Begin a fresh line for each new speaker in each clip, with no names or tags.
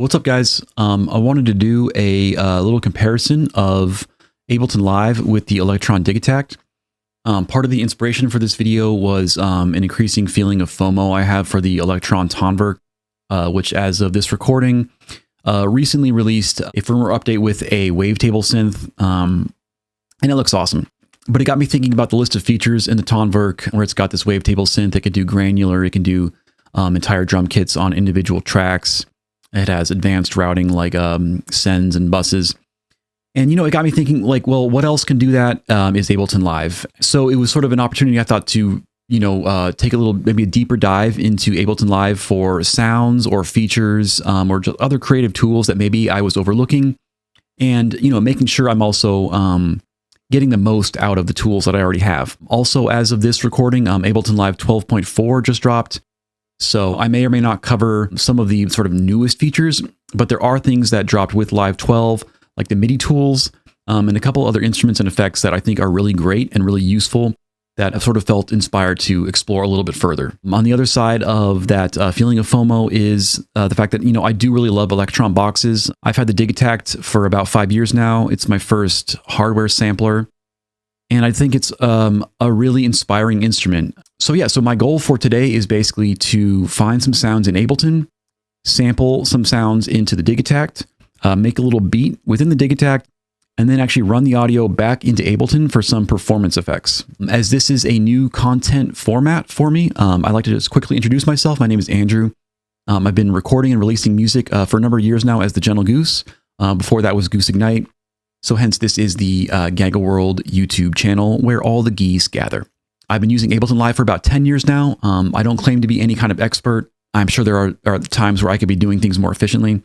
What's up, guys? I wanted to do a little comparison of Ableton Live with the Elektron Digitakt. Part of the inspiration for this video was an increasing feeling of FOMO I have for the Elektron Tonverk, which as of this recording, recently released a firmware update with a wavetable synth, and it looks awesome. But it got me thinking about the list of features in the Tonverk, where it's got this wavetable synth. It can do granular, it can do entire drum kits on individual tracks. It has advanced routing like sends and buses. And, it got me thinking like, well, what else can do that is Ableton Live. So it was sort of an opportunity, I thought, to, take a little, maybe a deeper dive into Ableton Live for sounds or features or just other creative tools that maybe I was overlooking. And, making sure I'm also getting the most out of the tools that I already have. Also, as of this recording, Ableton Live 12.4 just dropped. So I may or may not cover some of the sort of newest features, but there are things that dropped with Live 12, like the MIDI tools, and a couple other instruments and effects that I think are really great and really useful that I've sort of felt inspired to explore a little bit further. On the other side of that feeling of FOMO is the fact that, I do really love Elektron boxes. I've had the Digitakt for about 5 years now. It's my first hardware sampler. And I think it's a really inspiring instrument. So yeah, so my goal for today is basically to find some sounds in Ableton, sample some sounds into the Digitakt, make a little beat within the Digitakt, and then actually run the audio back into Ableton for some performance effects. As this is a new content format for me, I'd like to just quickly introduce myself. My name is Andrew. I've been recording and releasing music for a number of years now as the Gentle Goose. Before that was Goose Ignite. So hence this is the Gaga World YouTube channel where all the geese gather. I've been using Ableton Live for about 10 years now. I don't claim to be any kind of expert. I'm sure there are times where I could be doing things more efficiently,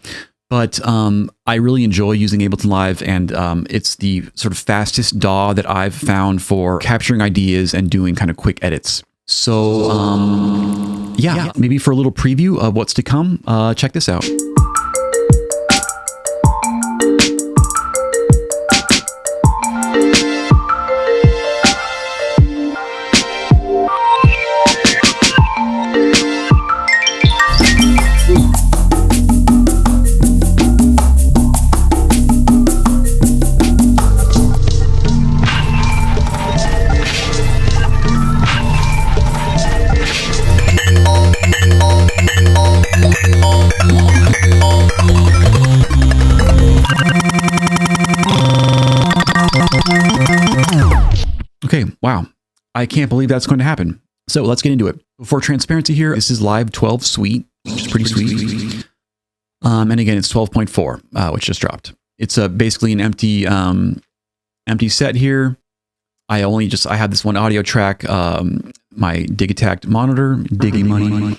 but I really enjoy using Ableton Live, and it's the sort of fastest DAW that I've found for capturing ideas and doing kind of quick edits. So yeah, maybe for a little preview of what's to come, check this out. Okay, wow. I can't believe that's going to happen. So let's get into it. For transparency here, this is Live 12 Suite, which is pretty sweet. And again, it's 12.4, which just dropped. It's basically an empty set here. I have this one audio track, my Digitakt monitor, Diggy Money.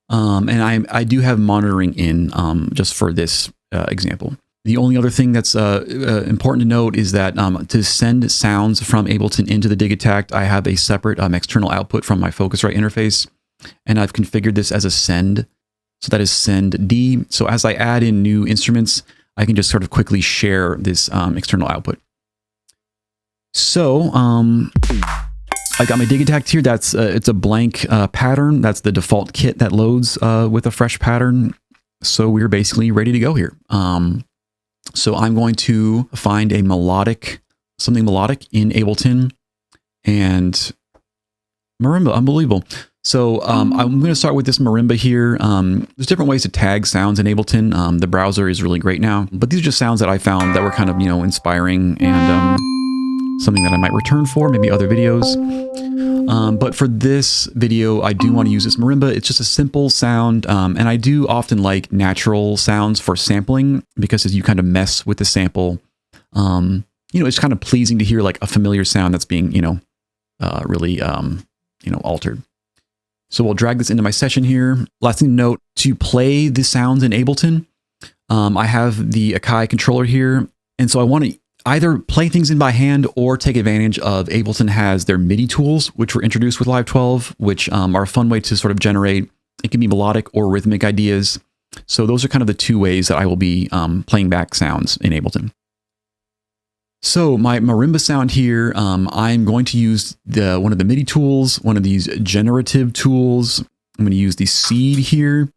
And I do have monitoring in just for this example. The only other thing that's important to note is that to send sounds from Ableton into the Digitakt, I have a separate external output from my Focusrite interface, and I've configured this as a send. So that is send D. So as I add in new instruments, I can just sort of quickly share this external output. So I got my Digitakt here. That's it's a blank pattern. That's the default kit that loads with a fresh pattern. So we're basically ready to go here. So I'm going to find something melodic in Ableton, and marimba, unbelievable. So I'm going to start with this marimba here. There's different ways to tag sounds in Ableton. The browser is really great now, but these are just sounds that I found that were kind of, inspiring and something that I might return for, maybe other videos. But for this video, I do want to use this marimba. It's just a simple sound. And I do often like natural sounds for sampling, because as you kind of mess with the sample, it's kind of pleasing to hear like a familiar sound that's being, really, altered. So we'll drag this into my session here. Last thing to note, to play the sounds in Ableton, I have the Akai controller here. And so I want to either play things in by hand or take advantage of Ableton has their MIDI tools, which were introduced with Live 12, which are a fun way to sort of generate, it can be melodic or rhythmic ideas. So those are kind of the two ways that I will be playing back sounds in Ableton. So my marimba sound here, I'm going to use one of the MIDI tools, one of these generative tools. I'm going to use the seed here.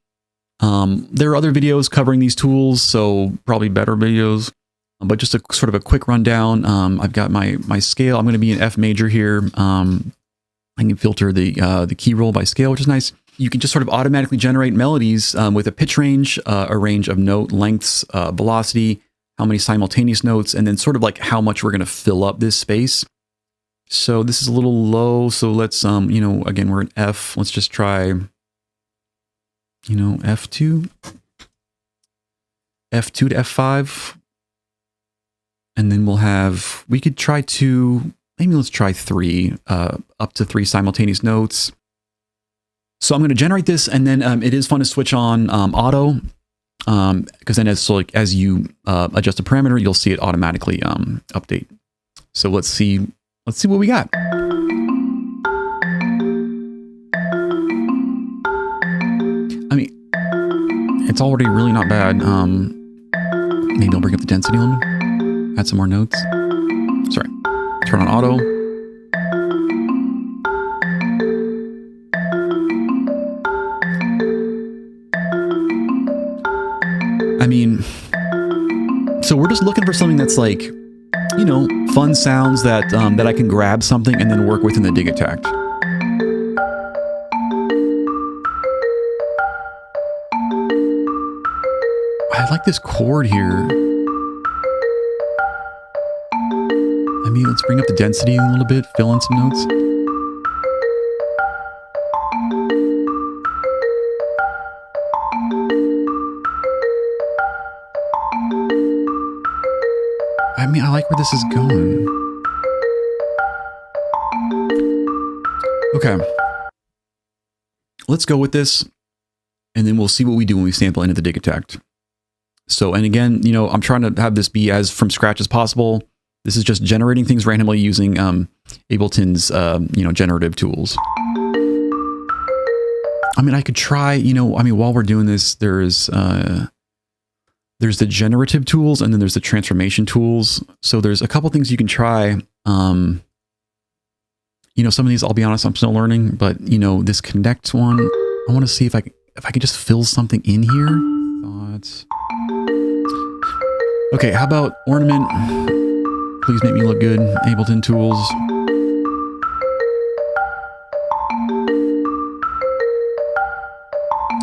There are other videos covering these tools, so probably better videos. But just a sort of a quick rundown. I've got my scale. I'm going to be in F major here. I can filter the key roll by scale, which is nice. You can just sort of automatically generate melodies with a pitch range, a range of note lengths, velocity, how many simultaneous notes, and then sort of like how much we're going to fill up this space. So this is a little low. So let's, you know, again, we're in F. Let's just try, you know, F2 to F5. And then we'll have, we could try maybe let's try 3, up to 3 simultaneous notes. So I'm going to generate this, and then it is fun to switch on auto, because then as you adjust a parameter, you'll see it automatically update. So let's see what we got. I mean, it's already really not bad. Maybe I'll bring up the density limit. Add some more notes. Sorry. Turn on auto. I mean, so we're just looking for something that's like, you know, fun sounds that that I can grab something and then work with in the Digitakt. I like this chord here. I mean, let's bring up the density a little bit, fill in some notes. I mean, I like where this is going. Okay. Let's go with this, and then we'll see what we do when we sample into the Digitakt. So, and again, you know, I'm trying to have this be as from scratch as possible. This is just generating things randomly using Ableton's, you know, generative tools. I mean, I could try, you know, I mean, while we're doing this, there's the generative tools and then there's the transformation tools. So there's a couple things you can try. You know, some of these, I'll be honest, I'm still learning, but you know, this connect one, I want to see if I can just fill something in here. Thoughts. Okay, how about ornament? Please make me look good. Ableton tools.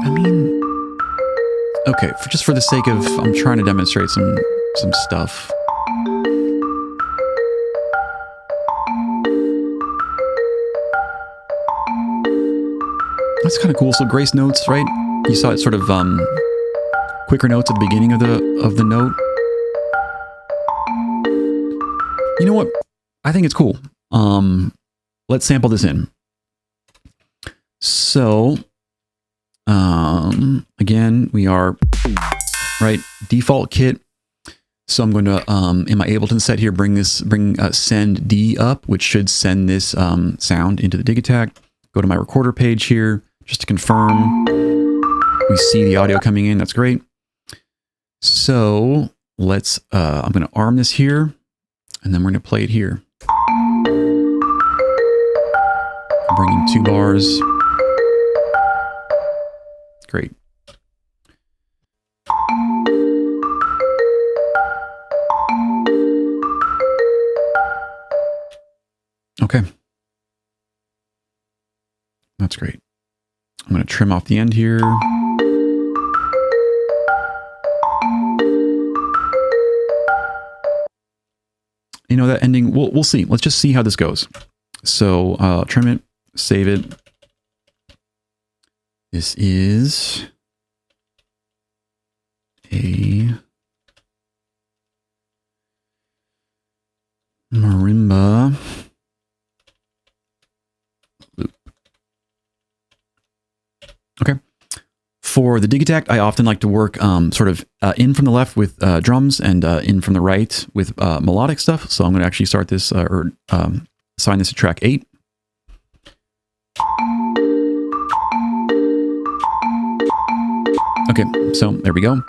I mean, okay, just for the sake of, I'm trying to demonstrate some stuff. That's kind of cool. So grace notes, right? You saw it sort of quicker notes at the beginning of the note. You know what? I think it's cool. Let's sample this in. So, again, we are right default kit. So I'm going to in my Ableton set here bring send D up, which should send this sound into the Digitakt. Go to my recorder page here just to confirm we see the audio coming in. That's great. So let's I'm going to arm this here. And then we're going to play it here. Bring in 2 bars. Great. Okay. That's great. I'm going to trim off the end here. You know, that ending, we'll see. Let's just see how this goes. So trim it, save it. This is a marimba loop. Okay. For the Digitakt, I often like to work sort of in from the left with drums and in from the right with melodic stuff. So I'm going to actually start this assign this to track 8. Okay, so there we go.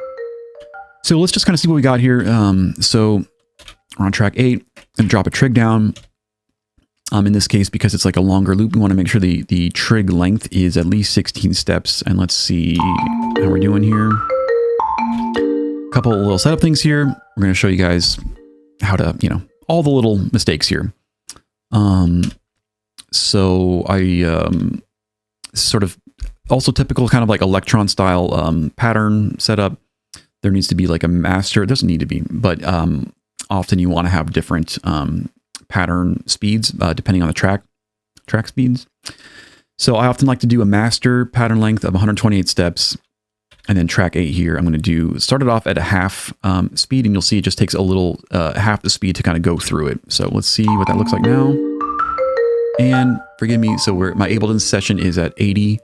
So let's just kind of see what we got here. So we're on track 8. I'm going to drop a trig down. In this case, because it's like a longer loop, we want to make sure the trig length is at least 16 steps. And let's see how we're doing here. A couple of little setup things here. We're going to show you guys how to, you know, all the little mistakes here. So I sort of also typical kind of like Elektron style pattern setup. There needs to be like a master. It doesn't need to be, but often you want to have different pattern speeds depending on the track speeds. So I often like to do a master pattern length of 128 steps, and then track 8 here. I'm going to start it off at a half speed, and you'll see it just takes a little half the speed to kind of go through it. So let's see what that looks like now. And forgive me, so my Ableton session is at 80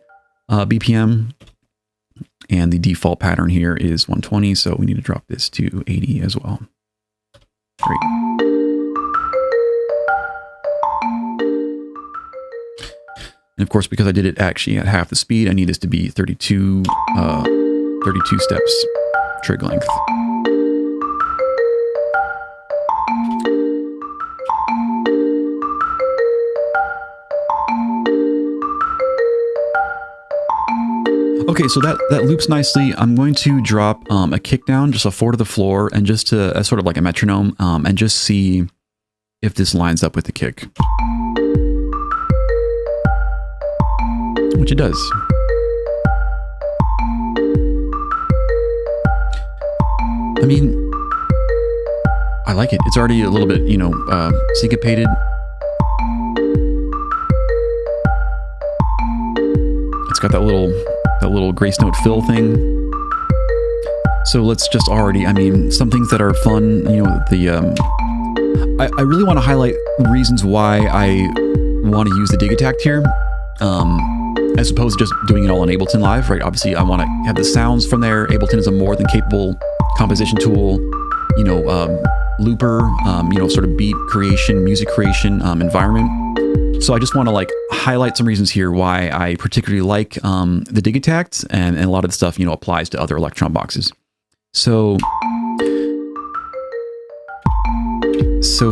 BPM, and the default pattern here is 120. So we need to drop this to 80 as well. Great. And of course, because I did it actually at half the speed, I need this to be 32 steps trig length. Okay, so that loops nicely. I'm going to drop a kick down, just a 4 to the floor, and just to as sort of like a metronome, and just see if this lines up with the kick. Which it does. I mean, I like it. It's already a little bit, you know, syncopated. It's got that little grace note fill thing. So let's just already, I mean, some things that are fun, you know, I really want to highlight reasons why I want to use the Digitakt here. As opposed to just doing it all on Ableton Live, right? Obviously, I want to have the sounds from there. Ableton is a more than capable composition tool, you know, looper, you know, sort of beat creation, music creation environment. So I just want to like highlight some reasons here why I particularly like the Digitakt, and a lot of the stuff, you know, applies to other Elektron boxes. So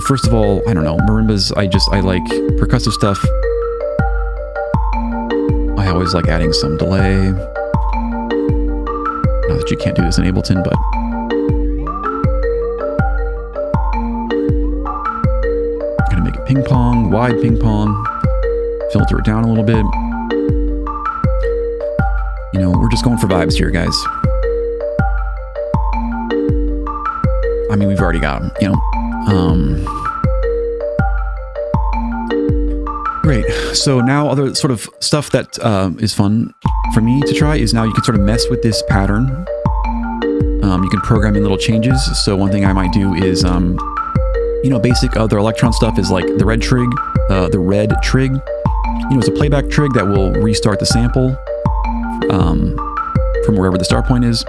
first of all, I don't know, marimbas, I like percussive stuff. I always like adding some delay. Not that you can't do this in Ableton, but I'm gonna make it ping pong, wide ping pong, filter it down a little bit. You know, we're just going for vibes here, guys. I mean, we've already got them, you know. Great. So now other sort of stuff that is fun for me to try is now you can sort of mess with this pattern. You can program in little changes. So one thing I might do is, you know, basic other Elektron stuff is like the red trig. You know, it's a playback trig that will restart the sample from wherever the start point is.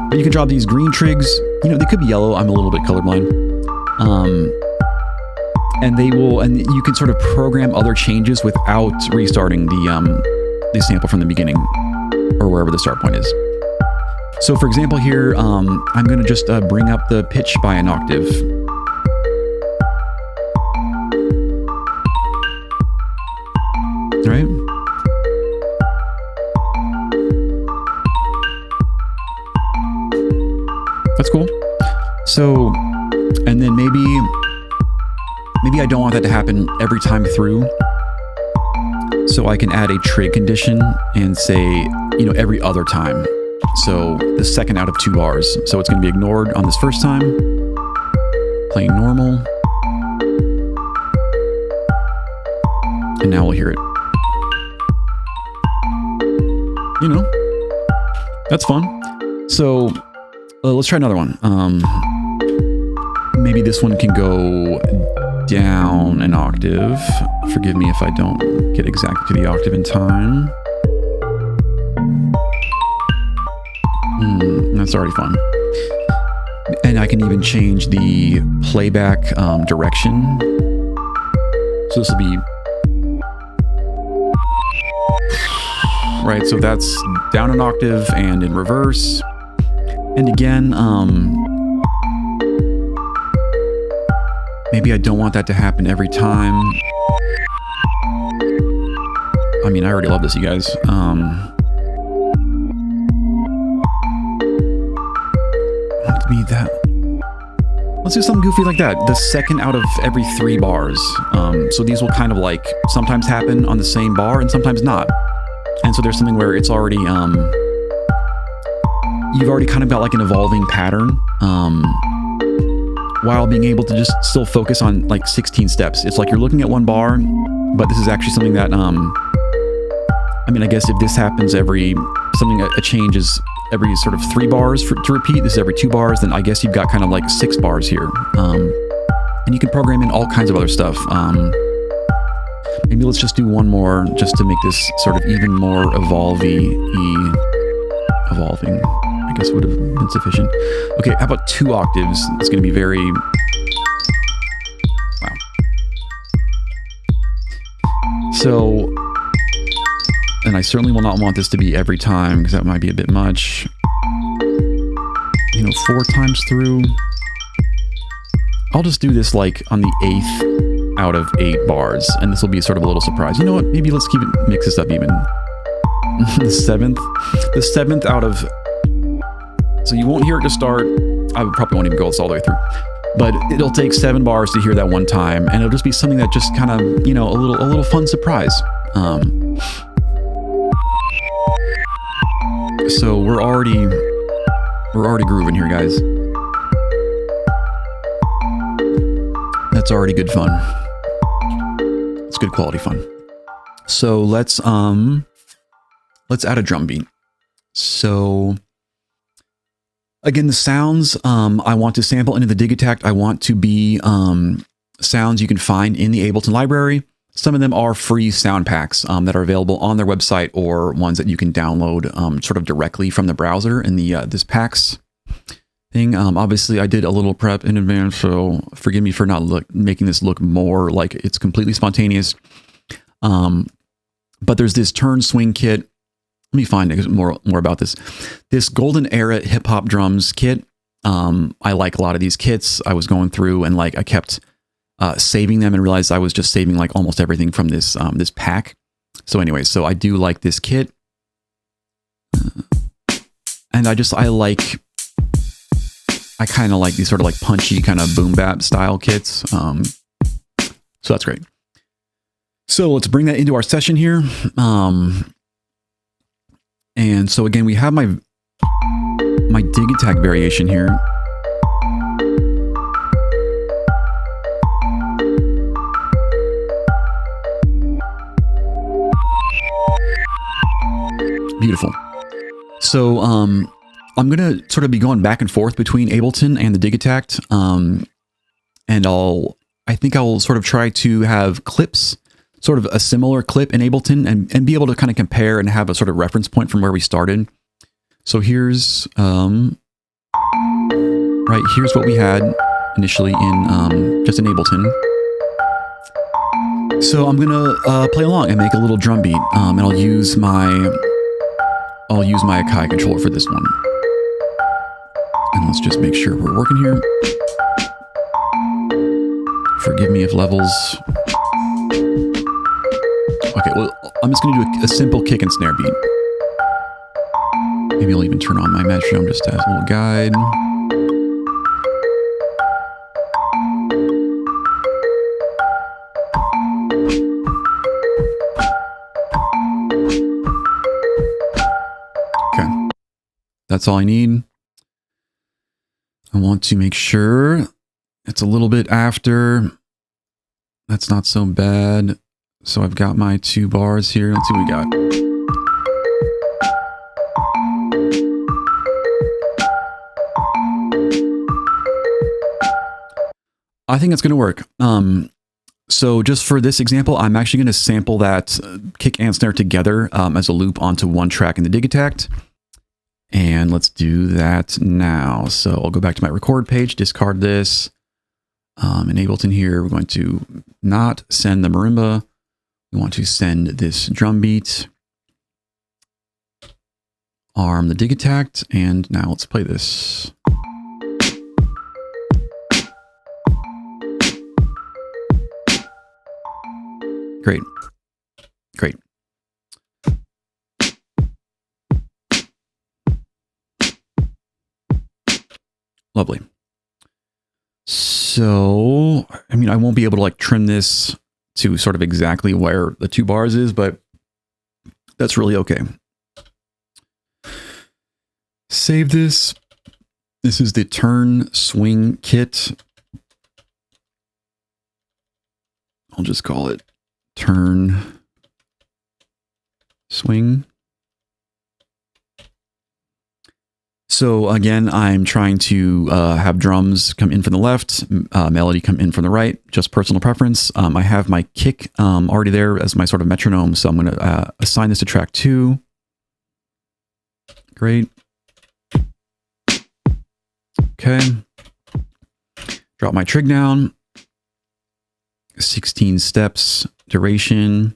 But you can drop these green trigs. You know, they could be yellow. I'm a little bit colorblind. And you can sort of program other changes without restarting the sample from the beginning or wherever the start point is. So for example here, I'm going to just bring up the pitch by an octave. All right. That's cool. So, and then maybe I don't want that to happen every time through. So I can add a trig condition and say, you know, every other time. So the second out of 2 bars. So it's going to be ignored on this first time, playing normal. And now we'll hear it. You know, that's fun. So let's try another one. Maybe this one can go down an octave. Forgive me if I don't get exactly to the octave in time. That's already fun. And I can even change the playback direction. So this will be... Right, so that's down an octave and in reverse. And again, maybe I don't want that to happen every time. I mean, I already love this, you guys. Let's be that. Let's do something goofy like that. The second out of every 3 bars. So these will kind of like sometimes happen on the same bar and sometimes not. And so there's something where it's already, you've already kind of got like an evolving pattern, while being able to just still focus on like 16 steps. It's like you're looking at one bar, but this is actually something that, I mean, I guess if this happens a change is every sort of 3 bars to repeat, this is every 2 bars, then I guess you've got kind of like 6 bars here. And you can program in all kinds of other stuff. Maybe let's just do one more just to make this sort of even more evolving, I guess would have been sufficient. Okay, how about 2 octaves? It's going to be very... Wow. So... And I certainly will not want this to be every time, because that might be a bit much. You know, 4 times through. I'll just do this like on the 8th out of 8 bars, and this will be sort of a little surprise. You know what? Maybe let's mix this up even. The 7th out of... So you won't hear it to start. I probably won't even go all the way through. But it'll take 7 bars to hear that one time, and it'll just be something that just kind of, you know, a little fun surprise. So we're already grooving here, guys. That's already good fun. It's good quality fun. So let's add a drum beat. So again, the sounds I want to sample into the Digitakt, I want to be sounds you can find in the Ableton library. Some of them are free sound packs that are available on their website, or ones that you can download sort of directly from the browser in the this packs thing. Obviously, I did a little prep in advance, so forgive me for not making this look more like it's completely spontaneous. But there's this turn swing kit. Let me find more about this. This golden era hip hop drums kit. I like a lot of these kits. I was going through and like I kept saving them and realized I was just saving like almost everything from this this pack. So anyway, so I do like this kit, and I kind of like these sort of like punchy kind of boom bap style kits. So that's great. So let's bring that into our session here. And so again, we have my Digitakt variation here. Beautiful. So I'm going to sort of be going back and forth between Ableton and the Digitakt. And I think I'll sort of try to have clips, sort of a similar clip in Ableton, and be able to kind of compare and have a sort of reference point from where we started. So here's here's what we had initially in just in Ableton. So I'm gonna play along and make a little drum beat, and I'll use my Akai controller for this one. And let's just make sure we're working here. Forgive me if levels... Okay, well, I'm just going to do a simple kick and snare beat. Maybe I'll even turn on my metronome just as a little guide. Okay, that's all I need. I want to make sure it's a little bit after. That's not so bad. So I've got my 2 bars here. Let's see what we got. I think that's going to work. So just for this example, I'm actually going to sample that kick and snare together as a loop onto one track in the Digitakt. And let's do that now. So I'll go back to my record page, discard this. In Ableton here, we're going to not send the marimba. We want to send this drum beat. Arm the Digitakt, and now let's play this. Great. Great. Lovely. So, I mean, I won't be able to like trim this to sort of exactly where the 2 bars is, but that's really okay. Save this. This is the turn swing kit. I'll just call it turn swing. So again, I'm trying to have drums come in from the left, melody come in from the right, just personal preference. I have my kick already there as my sort of metronome, so I'm going to assign this to track 2. Great. Okay. Drop my trig down. 16 steps, duration.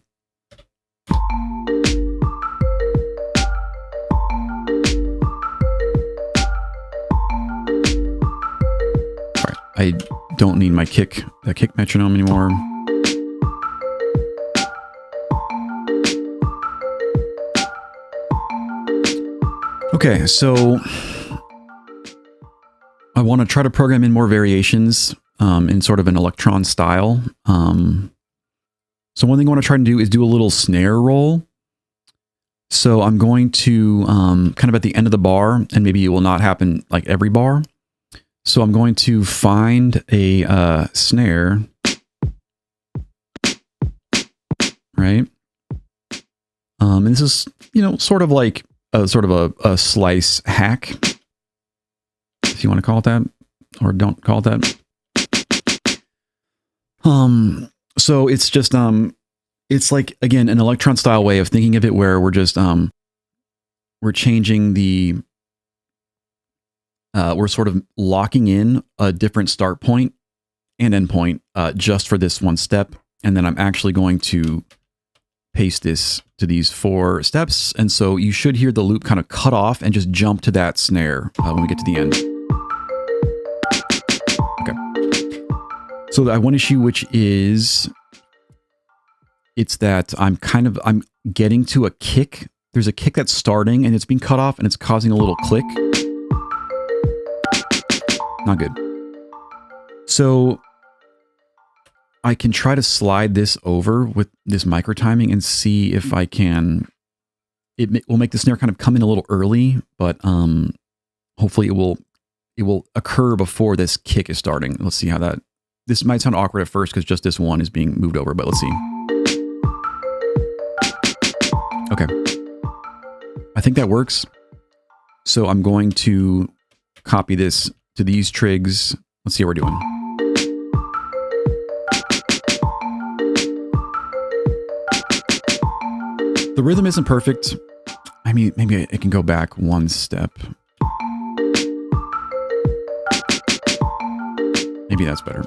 I don't need my kick metronome anymore. Okay, so I want to try to program in more variations in sort of an Elektron style. So one thing I want to try to do is do a little snare roll. So I'm going to kind of at the end of the bar, and maybe it will not happen like every bar. So I'm going to find a snare, right? And this is, you know, sort of like a a slice hack, if you want to call it that, or don't call it that. So it's just it's like, again, an Elektron style way of thinking of it, where we're just we're changing the we're sort of locking in a different start point and end point just for this one step. And then I'm actually going to paste this to these 4 steps. And so you should hear the loop kind of cut off and just jump to that snare when we get to the end. Okay. So I have one issue, which is it's that I'm getting to a kick. There's a kick that's starting and it's being cut off and it's causing a little click. Not good. So I can try to slide this over with this micro timing and see if I can. It will make the snare kind of come in a little early, but hopefully it will occur before this kick is starting. Let's see how that. This might sound awkward at first because just this one is being moved over, but let's see. Okay, I think that works. So I'm going to copy this to these trigs. Let's see how we're doing. The rhythm isn't perfect. I mean, maybe I can go back one step. Maybe that's better.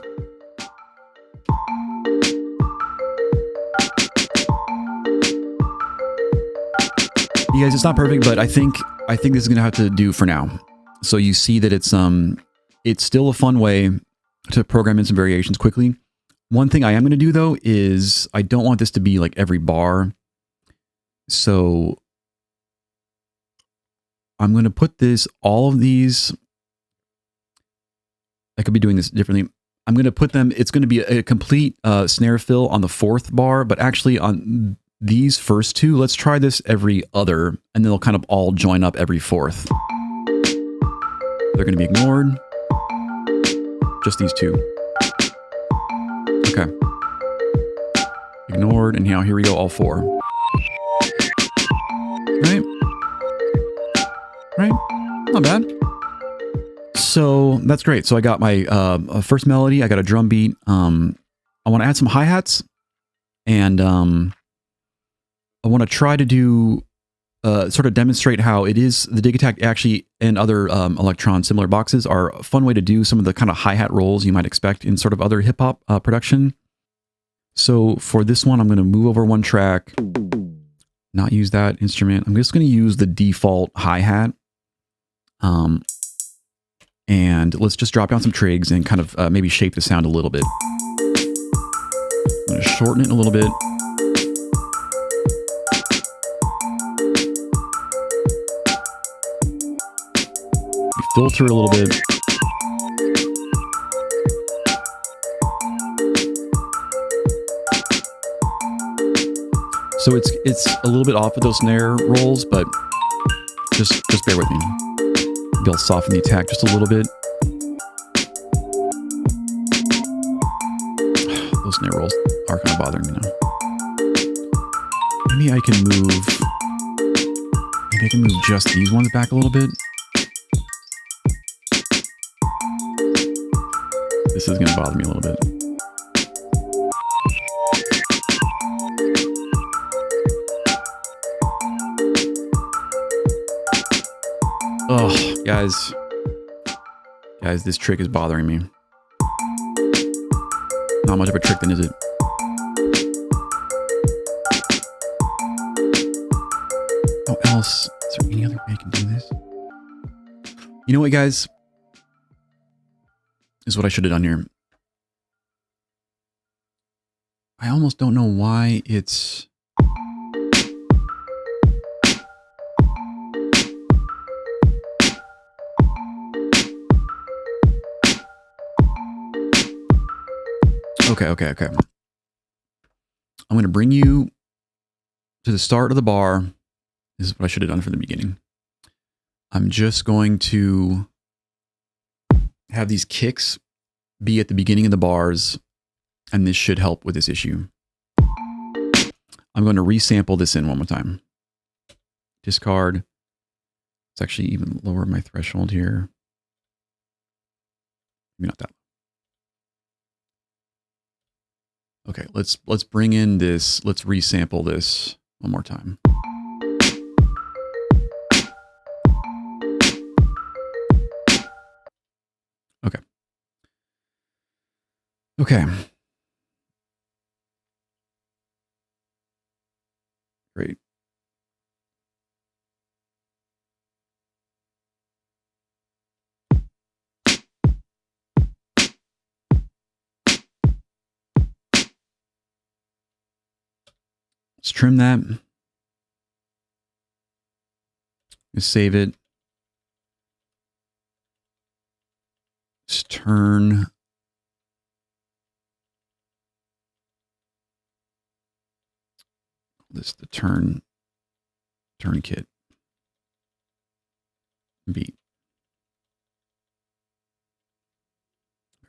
You guys, it's not perfect, but I think this is gonna have to do for now. So you see that it's still a fun way to program in some variations quickly. One thing I am going to do though is I don't want this to be like every bar. So I'm going to put all of these. I could be doing this differently. I'm going to put them. It's going to be a complete snare fill on the 4th bar, but actually on these first 2, let's try this every other, and then they'll kind of all join up every 4th. They're going to be ignored. Just these 2. Okay. Ignored, and now here we go, all 4. Right? Right? Not bad. So that's great. So I got my first melody. I got a drum beat. I want to add some hi-hats, and I want to try to do sort of demonstrate how it is the Digitakt actually and other Elektron similar boxes are a fun way to do some of the kind of hi-hat rolls you might expect in sort of other hip-hop production. So for this one, I'm going to move over one track, not use that instrument. I'm just going to use the default hi-hat. And let's just drop down some trigs and kind of maybe shape the sound a little bit. I'm going to shorten it a little bit. Filter a little bit. So it's a little bit off with those snare rolls, but just bear with me. Maybe I'll soften the attack just a little bit. Those snare rolls are kind of bothering me now. Maybe I can move just these ones back a little bit. This is going to bother me a little bit. Oh, guys, this trick is bothering me. Not much of a trick then, is it? How else? Is there any other way I can do this? You know what, guys? This is what I should have done here. I almost don't know why it's... Okay. I'm going to bring you to the start of the bar. This is what I should have done from the beginning. I'm just going to have these kicks be at the beginning of the bars, and this should help with this issue. I'm going to resample this in one more time. Discard. Let's actually even lower my threshold here. Maybe not that. Okay, let's bring in this, let's resample this one more time. Okay. Great. Let's trim that. Just save it. Let's turn this the turn kit beat.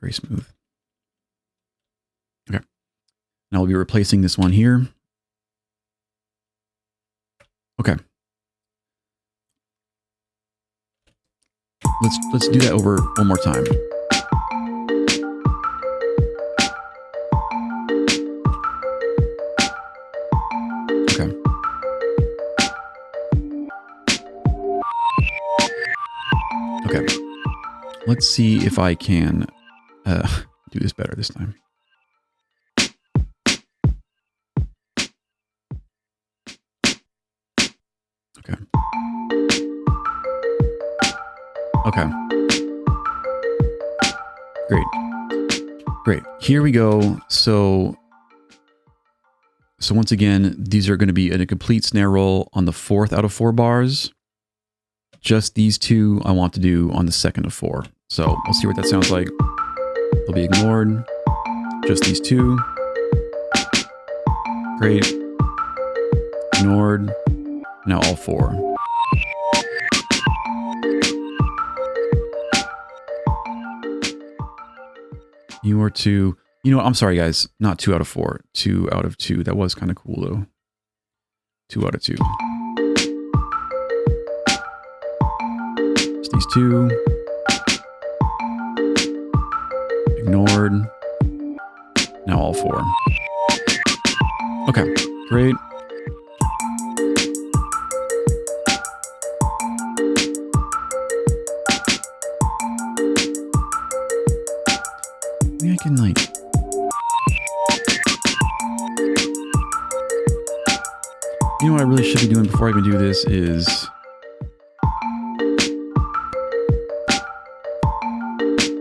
Very smooth. Okay. Now we'll be replacing this one here. Okay. Let's do that over one more time. Okay. Okay. Let's see if I can do this better this time. Okay. Okay. Great. Here we go. So once again, these are going to be in a complete snare roll on the 4th out of 4 bars. Just these two I want to do on the 2nd of 4. So we'll see what that sounds like. They'll be ignored. Just these two. Great. Ignored. Now all 4. You are 2. You know what? I'm sorry, guys. Not 2 out of 4. 2 out of 2. That was kind of cool, though. 2 out of 2. Just these 2. Ignored. Now all 4. Okay. Great. Maybe I can like... You know what I really should be doing before I even do this is...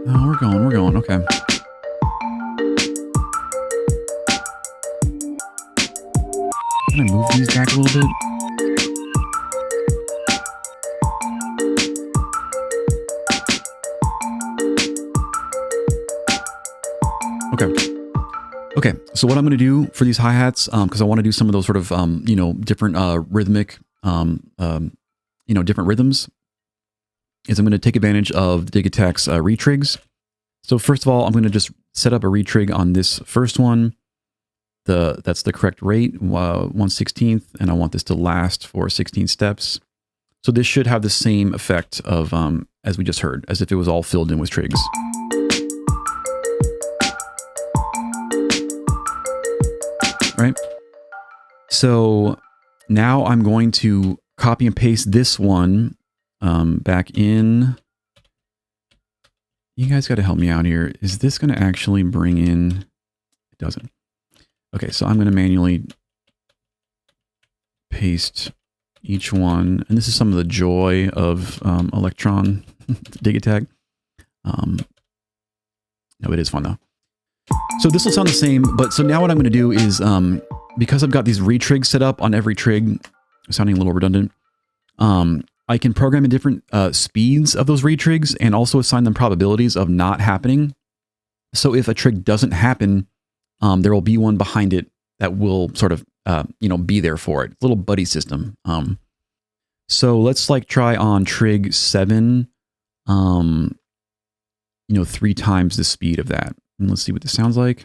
Oh, we're going, okay. Can I move these back a little bit? Okay, so what I'm going to do for these hi-hats, because I want to do some of those sort of, different rhythmic, different rhythms, is I'm going to take advantage of Digitakt's retrigs. So first of all, I'm going to just set up a retrig on this first one. That's the correct rate, 1/16th, and I want this to last for 16 steps. So this should have the same effect of, as we just heard, as if it was all filled in with trigs. Right? So now I'm going to copy and paste this one back in. You guys got to help me out here. Is this going to actually bring in? It doesn't. Okay, so I'm going to manually paste each one. And this is some of the joy of Elektron Digitakt. No, it is fun though. So this will sound the same, but so now what I'm going to do is, because I've got these retrigs set up on every trig, sounding a little redundant, I can program in different speeds of those retrigs and also assign them probabilities of not happening. So if a trig doesn't happen, there will be one behind it that will sort of, be there for it. Little buddy system. So let's like try on trig 7, 3 times the speed of that. And let's see what this sounds like.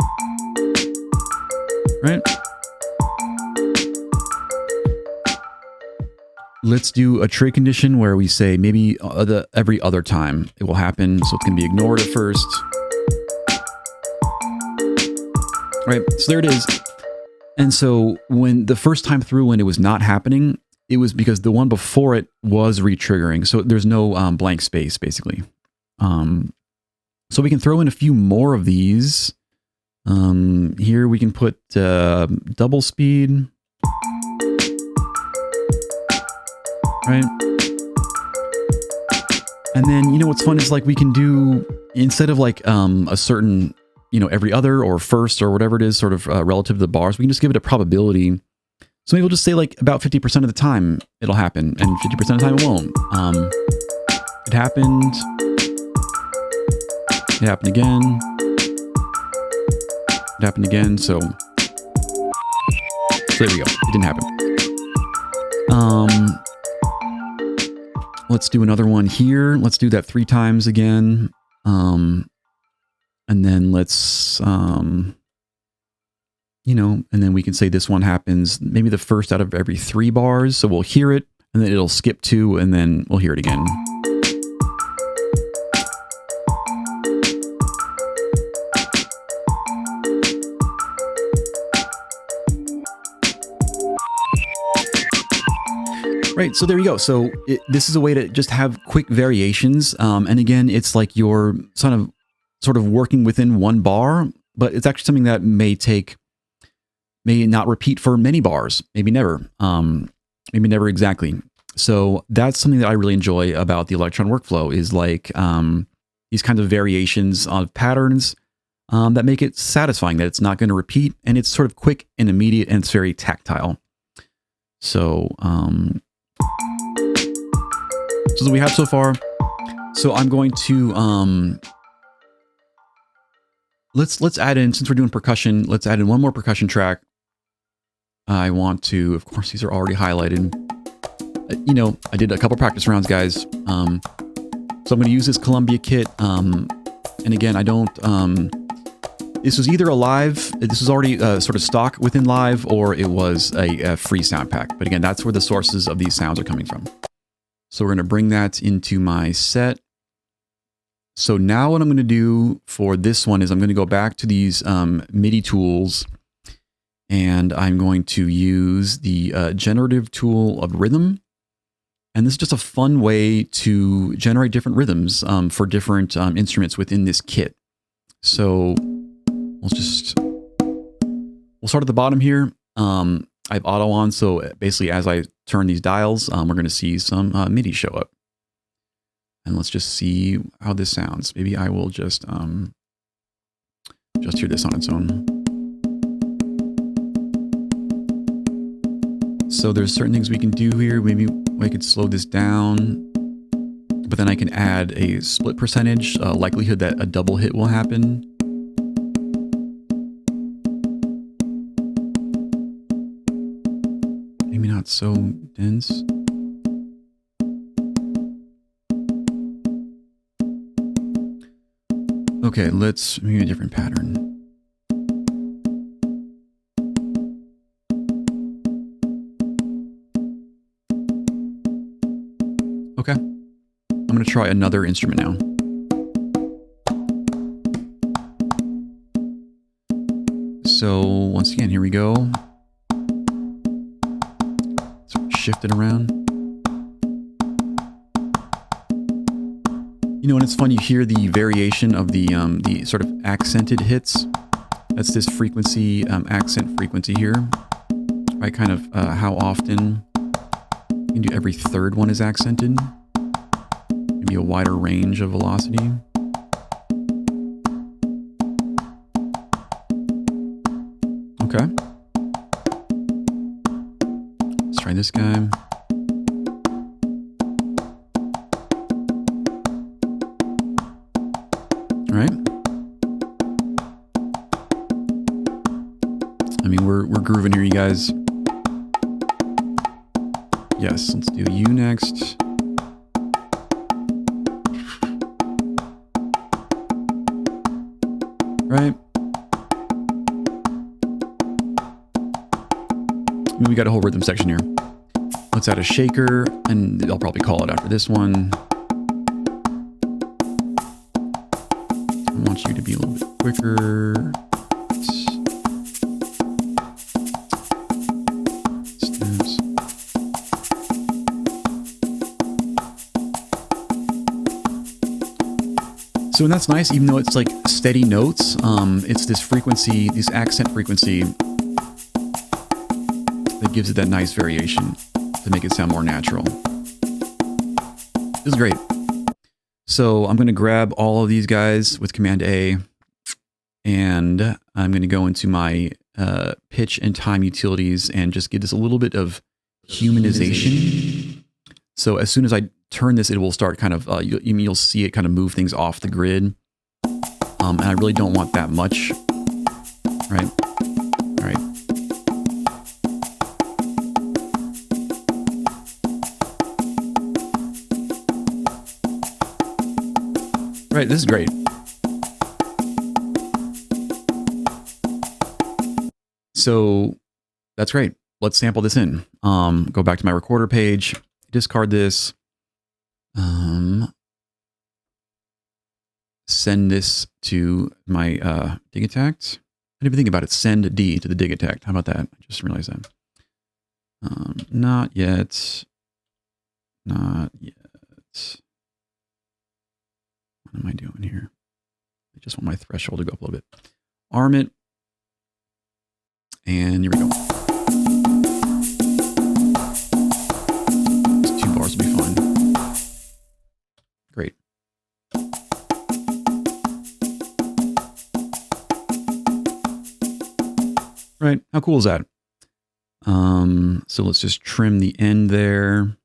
Right? Let's do a trig condition where we say maybe every other time it will happen. So it's going to be ignored at first. Right? So there it is. And so when the first time through when it was not happening, it was because the one before it was retriggering. So there's no blank space, basically. So we can throw in a few more of these. Here we can put double speed. Right? And then, what's fun is like we can do, instead of like a certain, every other or first or whatever it is sort of relative to the bars, we can just give it a probability. So maybe we'll just say like about 50% of the time it'll happen and 50% of the time it won't. It happened. It happened again. It happened again. So there we go. It didn't happen. Let's do another one here. Let's do that 3 times again. And then let's, and then we can say this one happens maybe the first out of every 3 bars. So we'll hear it and then it'll skip 2 and then we'll hear it again. Right, so there you go. So this is a way to just have quick variations. And again, it's like you're sort of working within one bar, but it's actually something that may not repeat for many bars, maybe never exactly. So that's something that I really enjoy about the Elektron workflow is like these kinds of variations of patterns that make it satisfying, that it's not going to repeat, and it's sort of quick and immediate, and it's very tactile. So, so we have so far. So I'm going to let's add in, since we're doing percussion, let's add in one more percussion track. I want to, of course, these are already highlighted. I did a couple practice rounds, guys. So I'm going to use this Columbia kit. And again, I don't. This was either a live. This was already sort of stock within live, or it was a free sound pack. But again, that's where the sources of these sounds are coming from. So we're going to bring that into my set. So now what I'm going to do for this one is I'm going to go back to these MIDI tools, and I'm going to use the generative tool of rhythm. And this is just a fun way to generate different rhythms for different instruments within this kit. So we'll start at the bottom here. I have auto on, so basically as I turn these dials, we're going to see some MIDI show up. And let's just see how this sounds. Maybe I will just hear this on its own. So there's certain things we can do here. Maybe I could slow this down, but then I can add a split percentage, likelihood that a double hit will happen. not so dense. Okay, let's maybe a different pattern. Okay, I'm going to try another instrument now. So once again, here we go. Let's shift it around. You know, and it's fun, you hear the variation of the sort of accented hits. That's this frequency, accent frequency here. Right, kind of how often. You can do every third one is accented. Maybe a wider range of velocity. Okay. Let's try this guy. All right. I mean, we're grooving here, you guys. Yes, let's do you next. Right. I mean, we got a whole rhythm section here. Let's add a shaker, and I'll probably call it after this one. I want you to be a little bit quicker. Steps. So, and that's nice, even though it's like steady notes, it's this frequency, this accent frequency that gives it that nice variation to make it sound more natural. This is great. So I'm going to grab all of these guys with Command A, and I'm going to go into my pitch and time utilities and just give this a little bit of humanization. So as soon as I turn this, it will start kind of, you'll see it kind of move things off the grid. And I really don't want that much, right? All right. Right, this is great. So that's great. Let's sample this in. Go back to my recorder page, discard this, send this to my Digitakt. I didn't even think about it. Send D to the Digitakt. How about that? I just realized that. Not yet. Not yet. What am I doing here? I just want my threshold to go up a little bit. Arm it. And here we go. These 2 bars will be fine. Great. Right. How cool is that? So let's just trim the end there.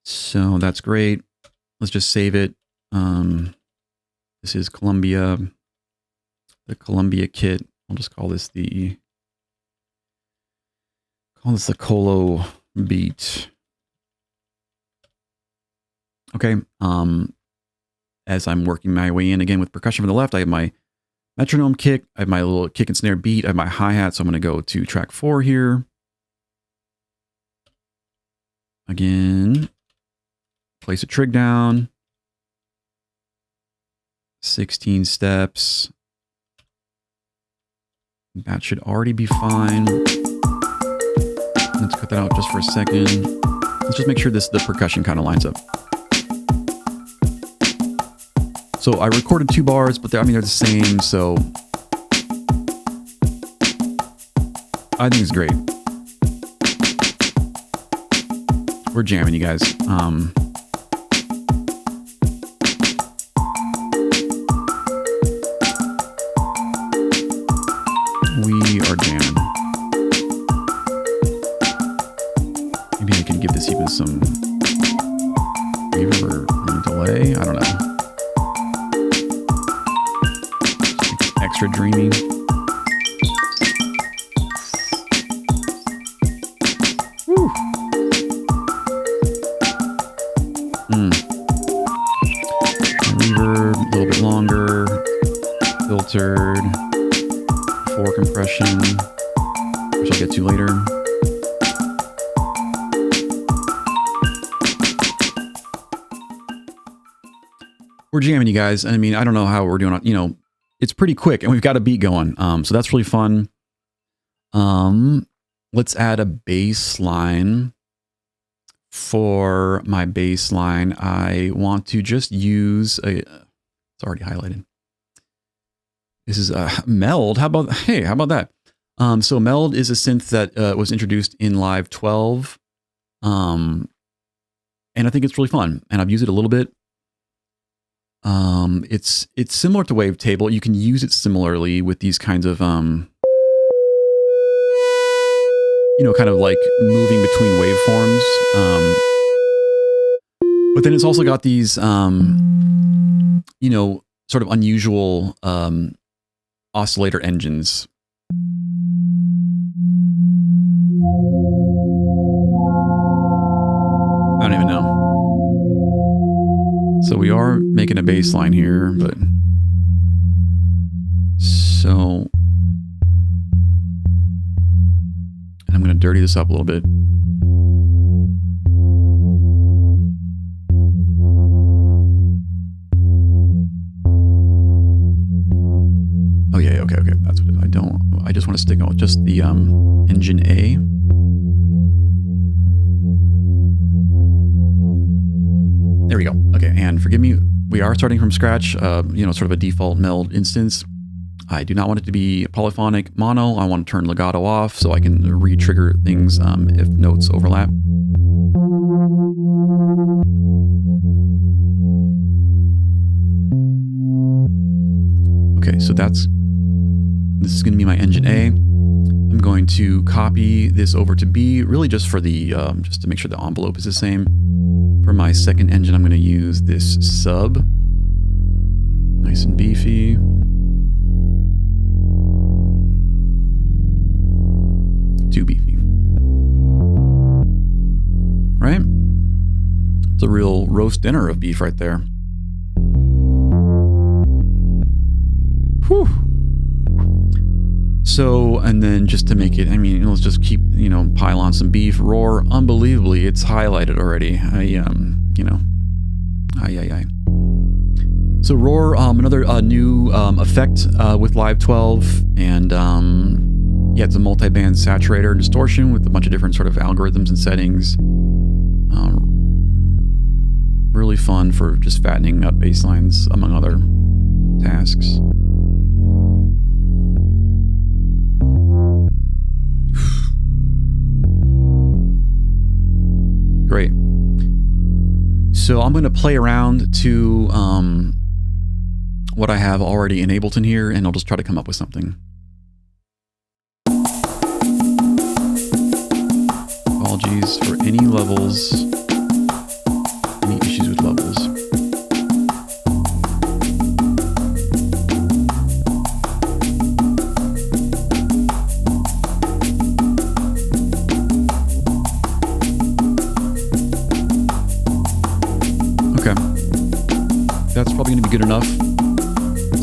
So that's great. Let's just save it. This is Columbia, the Columbia kit. I'll just call this the Colo beat. Okay. As I'm working my way in again with percussion from the left, I have my metronome kick. I have my little kick and snare beat. I have my hi-hat. So I'm going to go to track 4 here. Again, place a trig down. 16 steps. That should already be fine. Let's cut that out just for a second. Let's just make sure the percussion kind of lines up. So I recorded 2 bars, but they're the same. So I think it's great. We're jamming, you guys. We are jamming. Maybe I can give this even some reverb or delay. I don't know. Extra dreamy. reverb, a little bit longer, filtered, before compression, which I'll get to later. We're jamming, you guys. I mean, I don't know how we're doing. You know, it's pretty quick, and we've got a beat going. So that's really fun. Let's add a bass line. For my bass line, I want to just use a. It's already highlighted. This is a Meld. How about that? So Meld is a synth that was introduced in Live 12, and I think it's really fun. And I've used it a little bit. It's similar to Wavetable. You can use it similarly with these kinds of you know, kind of like moving between waveforms. But then it's also got these you know, sort of unusual oscillator engines. I don't even know. So we are making a bass line here, but so, and I'm going to dirty this up a little bit. Oh yeah, okay. That's what I just want to stick on with just the engine A. There we go. Okay, and forgive me, we are starting from scratch, you know, sort of a default Meld instance. I do not want it to be polyphonic mono. I want to turn legato off so I can re-trigger things if notes overlap. Okay, so this is going to be my engine A. I'm going to copy this over to B, really just for the, just to make sure the envelope is the same. For my second engine, I'm going to use this sub. Nice and beefy. Too beefy. Right? It's a real roast dinner of beef right there. Whew. So, and then just to make it, I mean, let's just keep, you know, pile on some beef. Roar, unbelievably, it's highlighted already. You know, So Roar, another new effect with Live 12, and yeah, it's a multi-band saturator and distortion with a bunch of different sort of algorithms and settings. Really fun for just fattening up bass lines, among other tasks. Great. So I'm going to play around to what I have already in Ableton here, and I'll just try to come up with something. Apologies for any levels, any issues with levels. That's probably going to be good enough.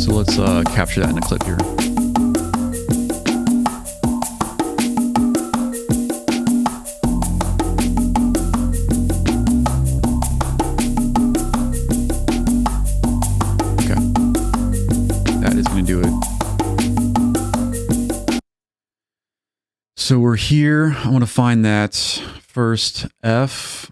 So let's capture that in a clip here. Okay. That is going to do it. So we're here. I want to find that first F.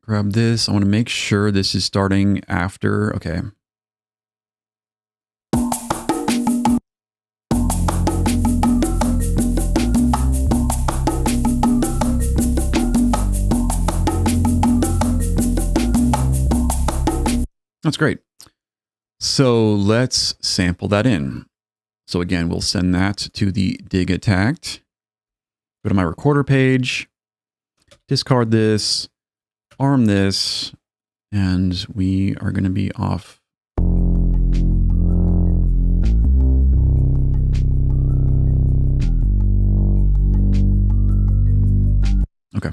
Grab this. I want to make sure this is starting after. Okay. That's great. So let's sample that in. So again, we'll send that to the Digitakt. Go to my recorder page, discard this. Arm this, and we are going to be off. Okay.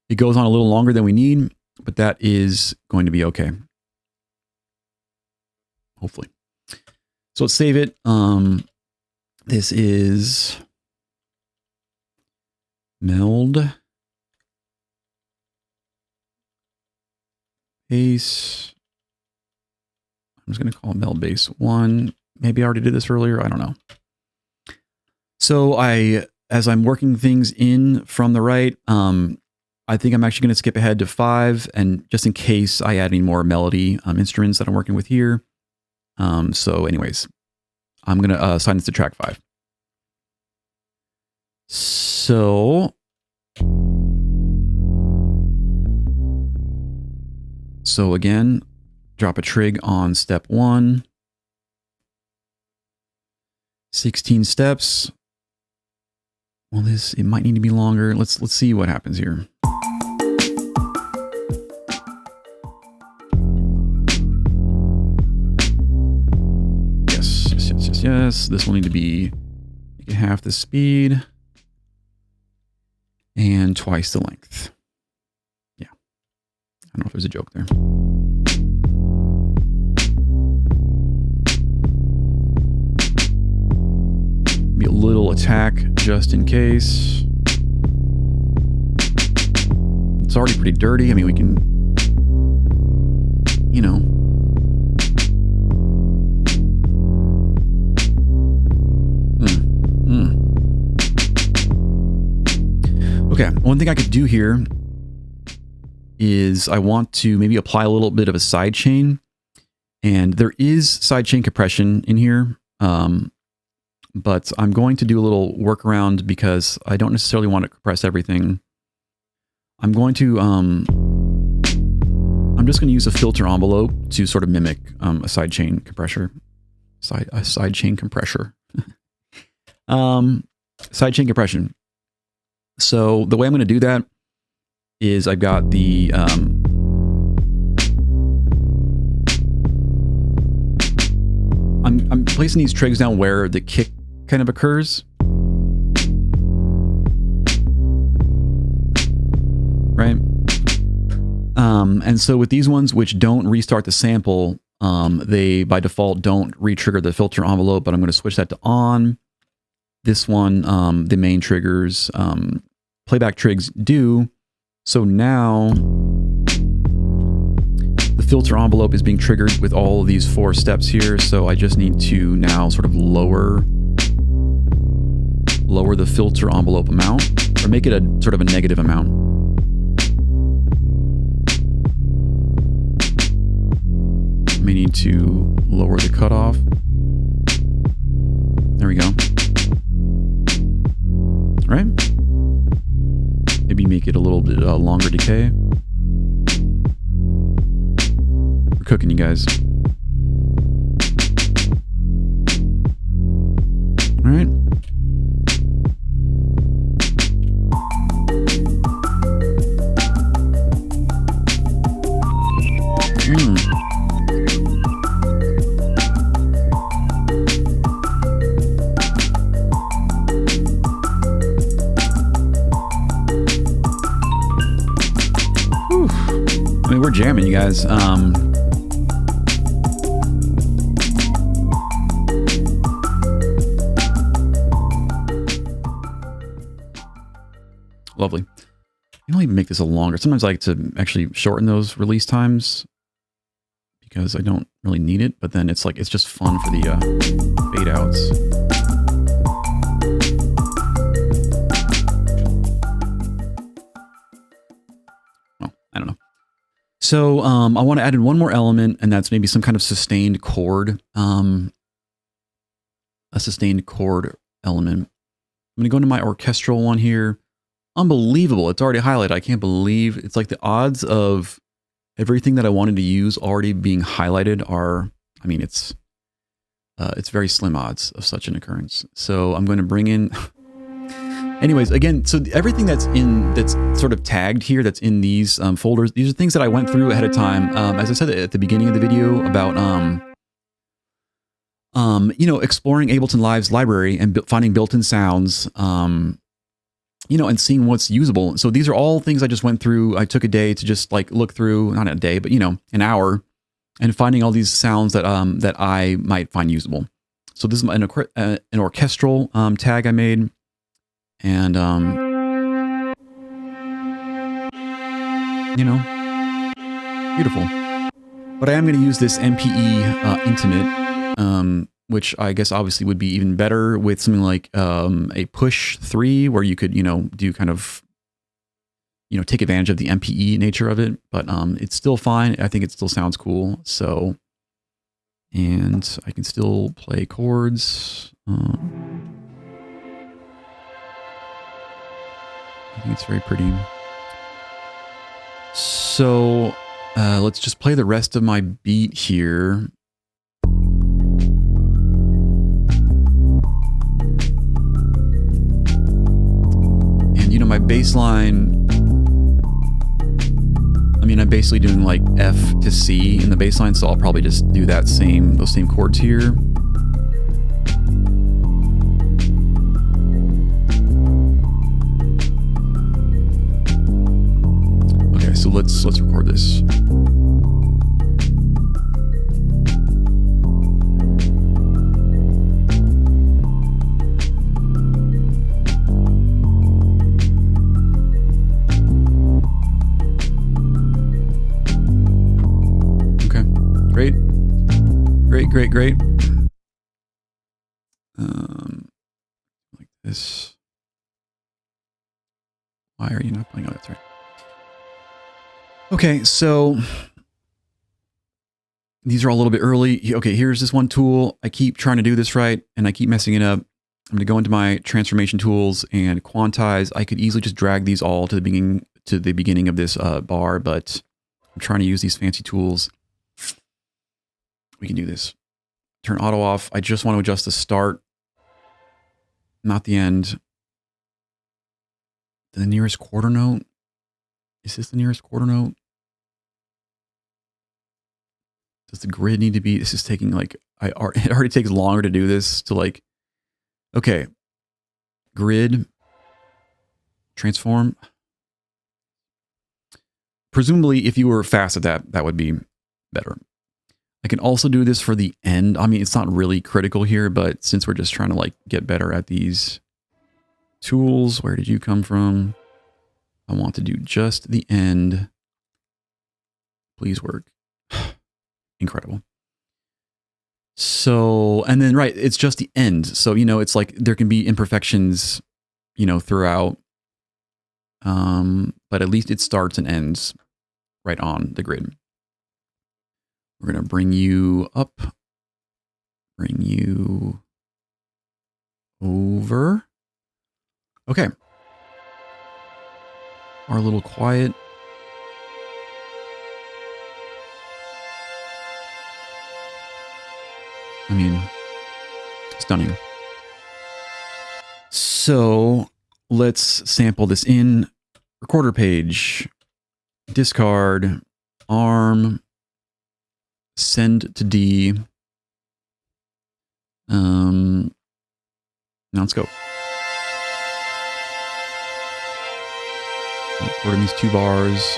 It goes on a little longer than we need, but that is going to be okay. Hopefully. So let's save it. This is Meld. Bass. I'm just going to call it Meld Bass 1. Maybe I already did this earlier. I don't know. So as I'm working things in from the right, I think I'm actually going to skip ahead to 5, and just in case I add any more melody instruments that I'm working with here. So anyways, I'm going to assign this to track 5. So again, drop a trig on step 1. 16 steps. Well, it might need to be longer. Let's see what happens here. Yes. This will need to be half the speed and twice the length. Yeah. I don't know if there's a joke there. Be a little attack just in case. It's already pretty dirty. I mean, we can, you know. Okay, one thing I could do here is I want to maybe apply a little bit of a sidechain, and there is sidechain compression in here, but I'm going to do a little workaround because I don't necessarily want to compress everything. I'm going to, I'm just going to use a filter envelope to sort of mimic a sidechain compressor. Sidechain compressor. Sidechain compression. So the way I'm going to do that is I've got the I'm placing these trigs down where the kick kind of occurs. Right? And so with these ones which don't restart the sample, they by default don't re-trigger the filter envelope, but I'm going to switch that to on. This one, the main triggers, playback trigs do. So now the filter envelope is being triggered with all of these 4 steps here. So I just need to now sort of lower the filter envelope amount, or make it a sort of a negative amount. May need to lower the cutoff. There we go. Right? Maybe make it a little bit longer decay. We're cooking, you guys. All right. I mean, we're jamming, you guys. Lovely. You can only make this a longer. Sometimes I like to actually shorten those release times because I don't really need it, but then it's like, it's just fun for the fade outs. Well, I don't know. So I want to add in one more element, and that's maybe some kind of sustained chord. A sustained chord element. I'm going to go into my orchestral one here. Unbelievable. It's already highlighted. I can't believe it's like the odds of everything that I wanted to use already being highlighted are, I mean, it's very slim odds of such an occurrence. So I'm going to bring in, anyways, again, so everything that's sort of tagged here, that's in these folders, these are things that I went through ahead of time. As I said at the beginning of the video about, you know, exploring Ableton Live's library and finding built-in sounds, you know, and seeing what's usable. So these are all things I just went through. I took a day to just like look through, not a day, but you know, an hour, and finding all these sounds that that I might find usable. So this is an orchestral tag I made, and you know, beautiful. But I am going to use this MPE Intimate, which I guess obviously would be even better with something like a push 3, where you could, you know, do kind of, you know, take advantage of the MPE nature of it. But it's still fine. I think it still sounds cool. So, and I can still play chords. I think it's very pretty. So let's just play the rest of my beat here. And you know, my bass line, I mean, I'm basically doing like F to C in the bass line, so I'll probably just do that those same chords here. So let's record this. Okay, great. Like this. Why are you not playing? Oh, that's right. Okay, so these are all a little bit early. Okay, here's this one tool. I keep trying to do this right, and I keep messing it up. I'm going to go into my transformation tools and quantize. I could easily just drag these all to the beginning of this bar, but I'm trying to use these fancy tools. We can do this. Turn auto off. I just want to adjust the start, not the end. The nearest quarter note. Is this the nearest quarter note? Does the grid need to be, this is taking like, it already takes longer to do this to like, okay, grid, transform. Presumably if you were fast at that, that would be better. I can also do this for the end. I mean, it's not really critical here, but since we're just trying to like get better at these tools, where did you come from? I want to do just the end. Please work. Incredible. So, and then, right, it's just the end. So, you know, it's like there can be imperfections, you know, throughout. But at least it starts and ends right on the grid. We're going to bring you up, bring you over. Okay. Our little quiet. I mean, stunning. So let's sample this in. Recorder page, discard, arm, send to D. Now let's go. Recording these 2 bars.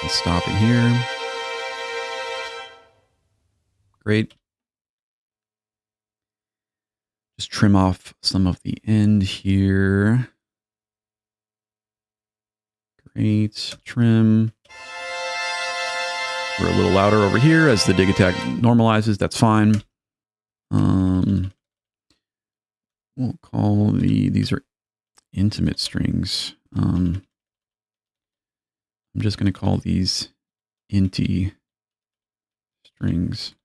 And stop it here. Great. Just trim off some of the end here. Great. Trim. We're a little louder over here as the Digitakt normalizes. That's fine. We'll call these are intimate strings. I'm just going to call these inti strings.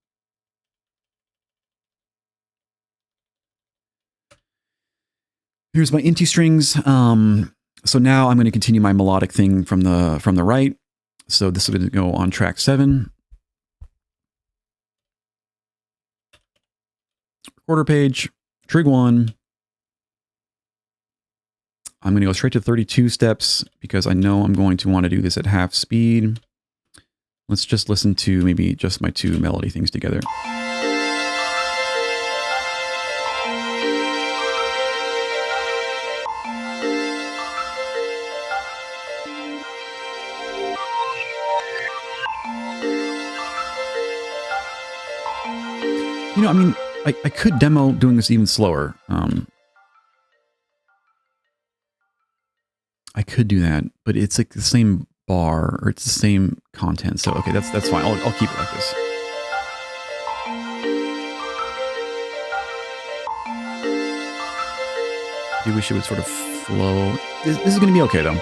Here's my inti strings. So now I'm going to continue my melodic thing from the right. So this is going to go on track 7. Recorder page, trig 1. I'm going to go straight to 32 steps because I know I'm going to want to do this at half speed. Let's just listen to maybe just my 2 melody things together. You know, I mean, I could demo doing this even slower. I could do that, but it's like the same bar, or it's the same content. So, okay, that's fine. I'll keep it like this. I do wish it would sort of flow. This is going to be okay, though.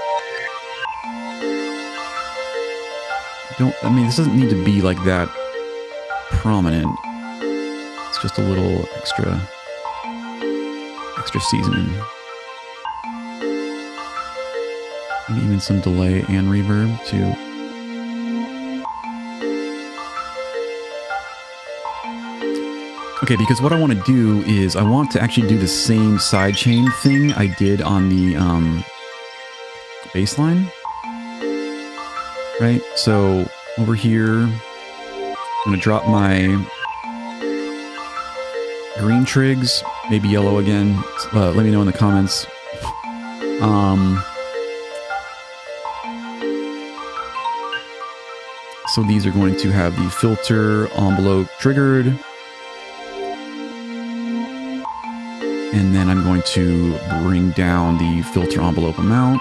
I mean, this doesn't need to be like that prominent. It's just a little extra seasoning. Maybe even some delay and reverb too. Okay, because what I want to do is I want to actually do the same sidechain thing I did on the bass line. Right? So over here, I'm going to drop my green trigs, maybe yellow again. Let me know in the comments. So these are going to have the filter envelope triggered. And then I'm going to bring down the filter envelope amount.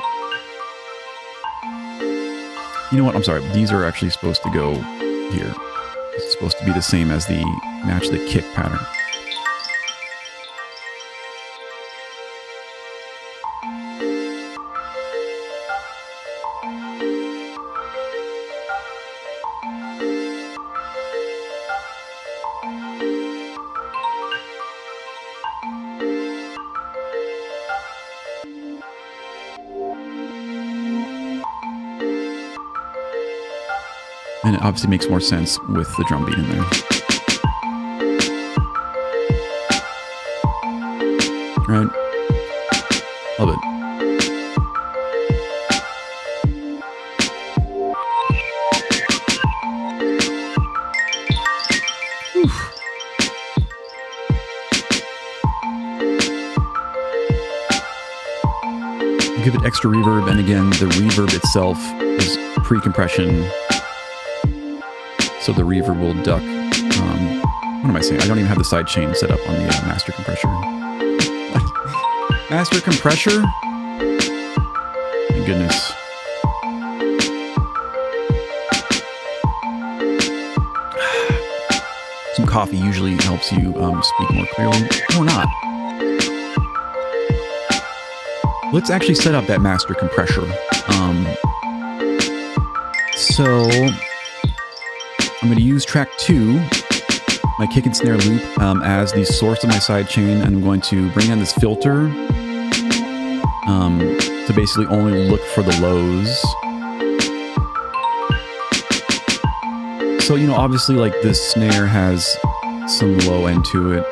You know what? I'm sorry. These are actually supposed to go here. It's supposed to be the same as the match the kick pattern. And it obviously makes more sense with the drum beat in there. Right? Love it. Whew. Give it extra reverb, and again, the reverb itself is pre-compression. So the reverb will duck. What am I saying? I don't even have the side chain set up on the master compressor. Master compressor? My goodness. Some coffee usually helps you speak more clearly. Or not. Let's actually set up that master compressor. So I'm going to use track 2, my kick and snare loop, as the source of my side chain, and I'm going to bring in this filter to basically only look for the lows. So, you know, obviously, like, this snare has some low end to it.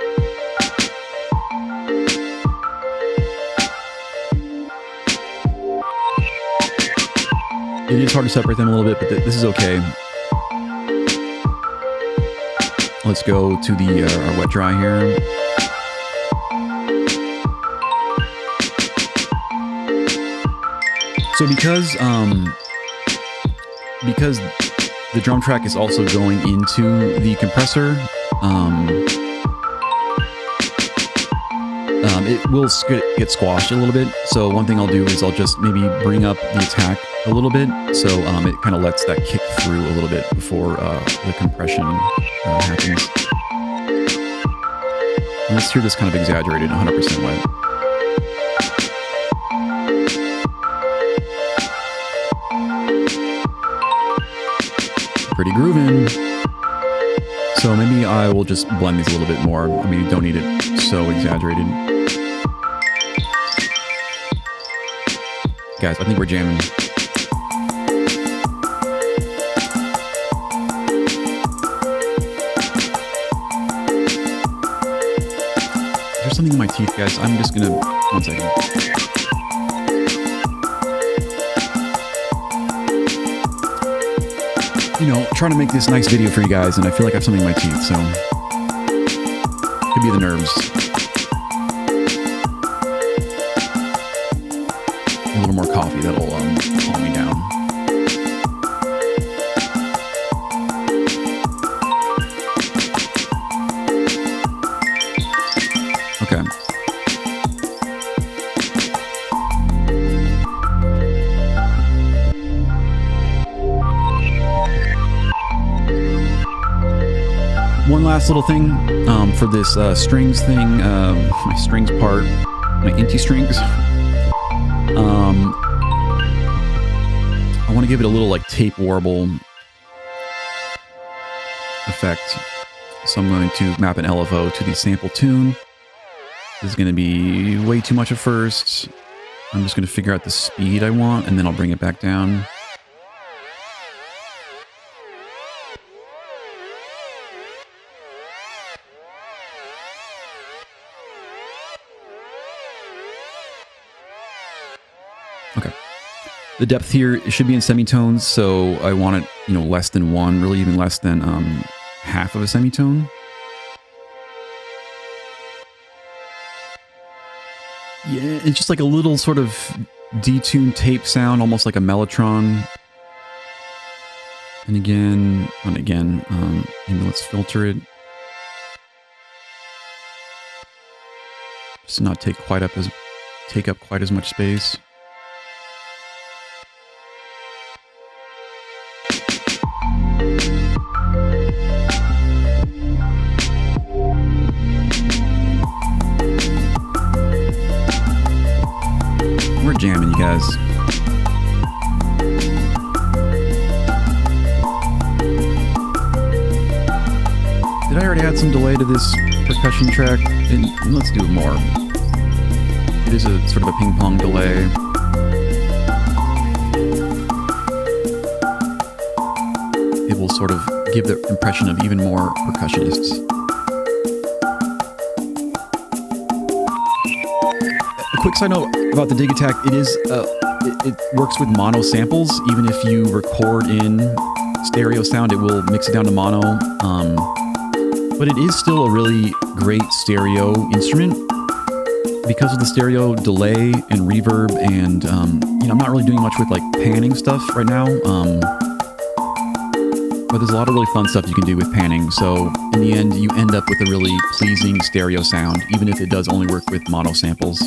It is hard to separate them a little bit, but this is okay. Let's go to the our wet dry here. So because the drum track is also going into the compressor, it will get squashed a little bit. So one thing I'll do is I'll just maybe bring up the attack a little bit, so it kind of lets that kick through a little bit before the compression happens. And let's hear this kind of exaggerated, 100% wet. Pretty grooving. So maybe I will just blend these a little bit more. I mean, you don't need it so exaggerated. Guys, I think we're jamming. There's something in my teeth, guys. I'm just gonna... One second. You know, trying to make this nice video for you guys, and I feel like I have something in my teeth, so... Could be the nerves. A little more coffee, that'll calm me down. last little thing for this strings thing, my strings part, my inty strings. I want to give it a little like tape warble effect. So I'm going to map an LFO to the sample tune. This is going to be way too much at first. I'm just going to figure out the speed I want, and then I'll bring it back down. Okay. The depth here, it should be in semitones, so I want it, you know, less than 1, really even less than half of a semitone. Yeah, it's just like a little sort of detuned tape sound, almost like a mellotron. And again, maybe let's filter it. Just not take up quite as much space. We're jamming, you guys. Did I already add some delay to this percussion track? Let's do more. It is a sort of a ping pong delay. It will sort of give the impression of even more percussionists. A quick side note about the Digitakt, it works with mono samples. Even if you record in stereo sound, it will mix it down to mono. But it is still a really great stereo instrument because of the stereo delay and reverb, and you know, I'm not really doing much with like panning stuff right now. But there's a lot of really fun stuff you can do with panning. So in the end, you end up with a really pleasing stereo sound, even if it does only work with mono samples.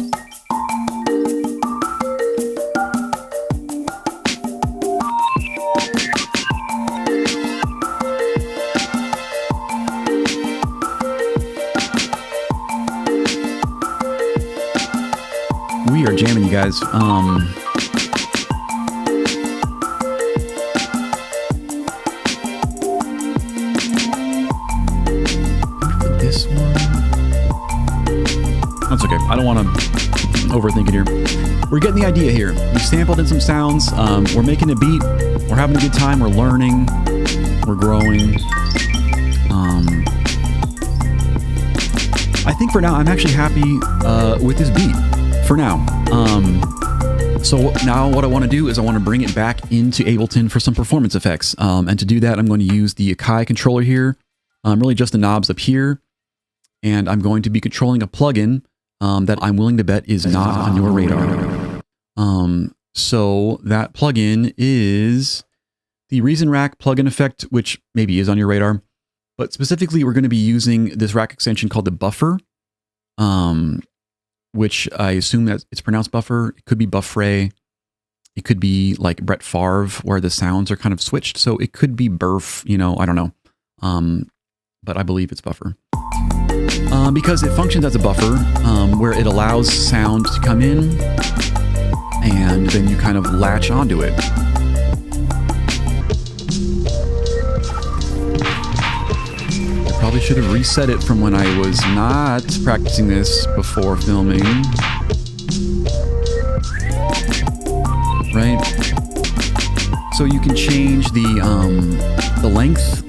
We are jamming, you guys. This one. That's okay. I don't want to overthink it here. We're getting the idea here. We sampled in some sounds. We're making a beat. We're having a good time. We're learning. We're growing. I think for now, I'm actually happy with this beat. For now. So now what I want to do is I want to bring it back into Ableton for some performance effects. And to do that, I'm going to use the Akai controller here. Really just the knobs up here. And I'm going to be controlling a plugin that I'm willing to bet is not on your radar. So that plugin is the Reason Rack plugin effect, which maybe is on your radar. But specifically, we're going to be using this rack extension called the Buffer. Which I assume that it's pronounced buffer. It could be buffray. It could be like Brett Favre, where the sounds are kind of switched. So it could be burf, you know, I don't know. But I believe it's buffer. Because it functions as a buffer, where it allows sound to come in, and then you kind of latch onto it. Probably should have reset it from when I was not practicing this before filming. Right? So you can change the length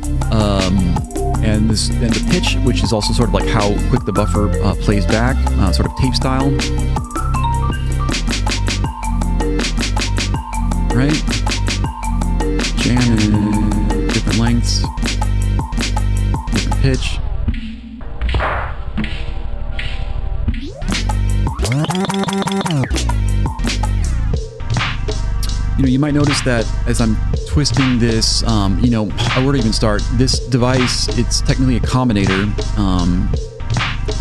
and the pitch, which is also sort of like how quick the buffer plays back, sort of tape style. Right? Jamming different lengths. Pitch. You know, you might notice that as I'm twisting this, you know, where to even start? This device, it's technically a combinator,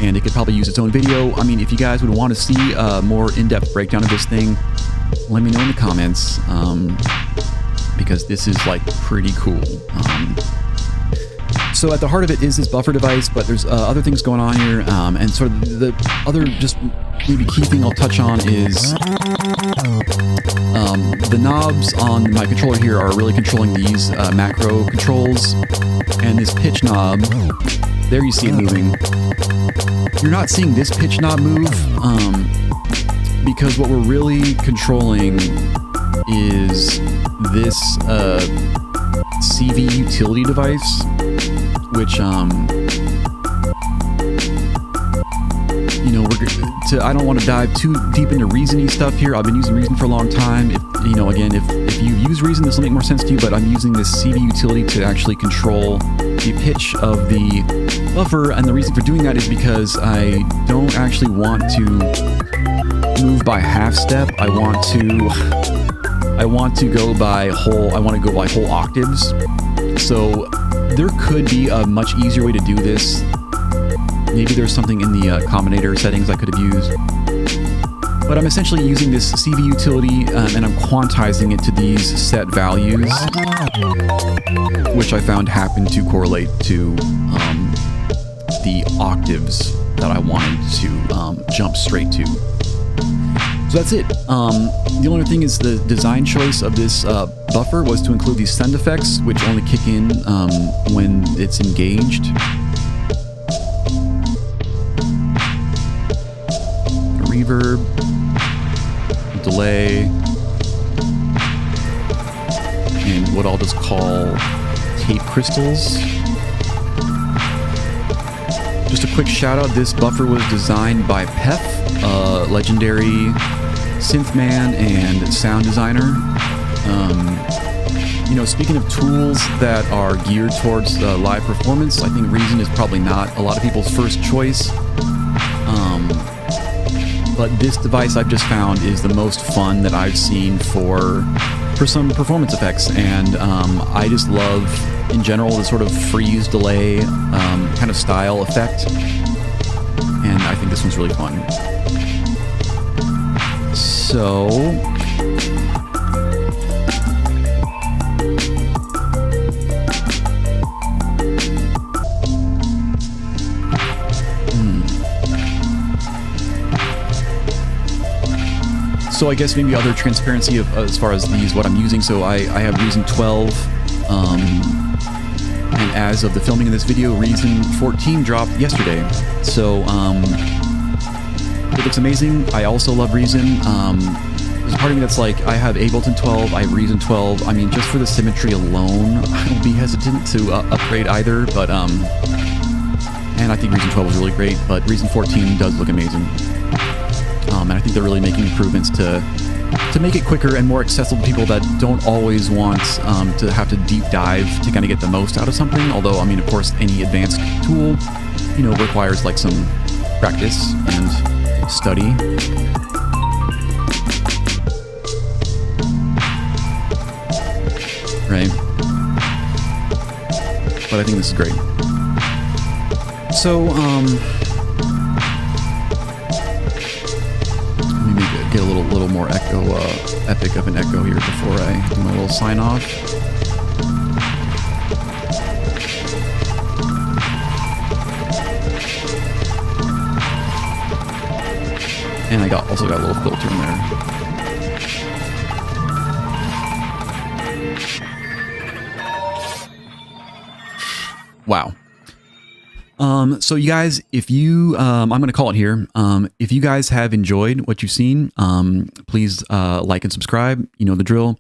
and it could probably use its own video. I mean, if you guys would want to see a more in-depth breakdown of this thing, let me know in the comments, because this is like pretty cool. So at the heart of it is this buffer device, but there's other things going on here, and sort of the other just maybe key thing I'll touch on is the knobs on my controller here are really controlling these macro controls, and this pitch knob, there you see it moving. You're not seeing this pitch knob move because what we're really controlling is this CV utility device, which you know, I don't want to dive too deep into Reason-y stuff here. I've been using Reason for a long time. If you know, again, if you use Reason, this will make more sense to you. But I'm using this CV utility to actually control the pitch of the buffer, and the reason for doing that is because I don't actually want to move by half step. I want to go by whole octaves. So there could be a much easier way to do this. Maybe there's something in the combinator settings I could have used. But I'm essentially using this CV utility and I'm quantizing it to these set values, which I found happen to correlate to the octaves that I wanted to jump straight to. So that's it. The only other thing is the design choice of this buffer was to include these send effects, which only kick in when it's engaged. A reverb, a delay, and what I'll just call tape crystals. Just a quick shout out, this buffer was designed by Pef, a legendary synth man and sound designer. You know, speaking of tools that are geared towards live performance, I think Reason is probably not a lot of people's first choice. But this device I've just found is the most fun that I've seen for some performance effects, and I just love, in general, the sort of freeze delay kind of style effect, and I think this one's really fun. So So I guess maybe other transparency of as far as these, what I'm using. So I have Reason 12, and as of the filming of this video, Reason 14 dropped yesterday. So it looks amazing. I also love Reason. There's a part of me that's like, I have Ableton 12, I have Reason 12. I mean, just for the symmetry alone, I would be hesitant to upgrade either. But and I think Reason 12 is really great, but Reason 14 does look amazing. And I think they're really making improvements to make it quicker and more accessible to people that don't always want to have to deep dive to kind of get the most out of something. Although, I mean, of course, any advanced tool, you know, requires like some practice and study. Right? But I think this is great. So, get a little more epic of an echo here before I do my little sign off. And I also got a little filter in there. Wow. So you guys, if you, I'm going to call it here. If you guys have enjoyed what you've seen, please like and subscribe. You know the drill.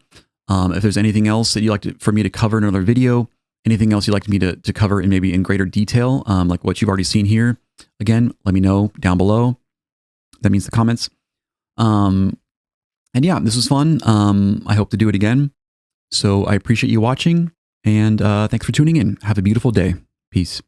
If there's anything else that you'd like for me to cover in another video, anything else you'd like me to cover in maybe in greater detail, like what you've already seen here, again, let me know down below. That means the comments. And yeah, this was fun. I hope to do it again. So I appreciate you watching, and thanks for tuning in. Have a beautiful day. Peace.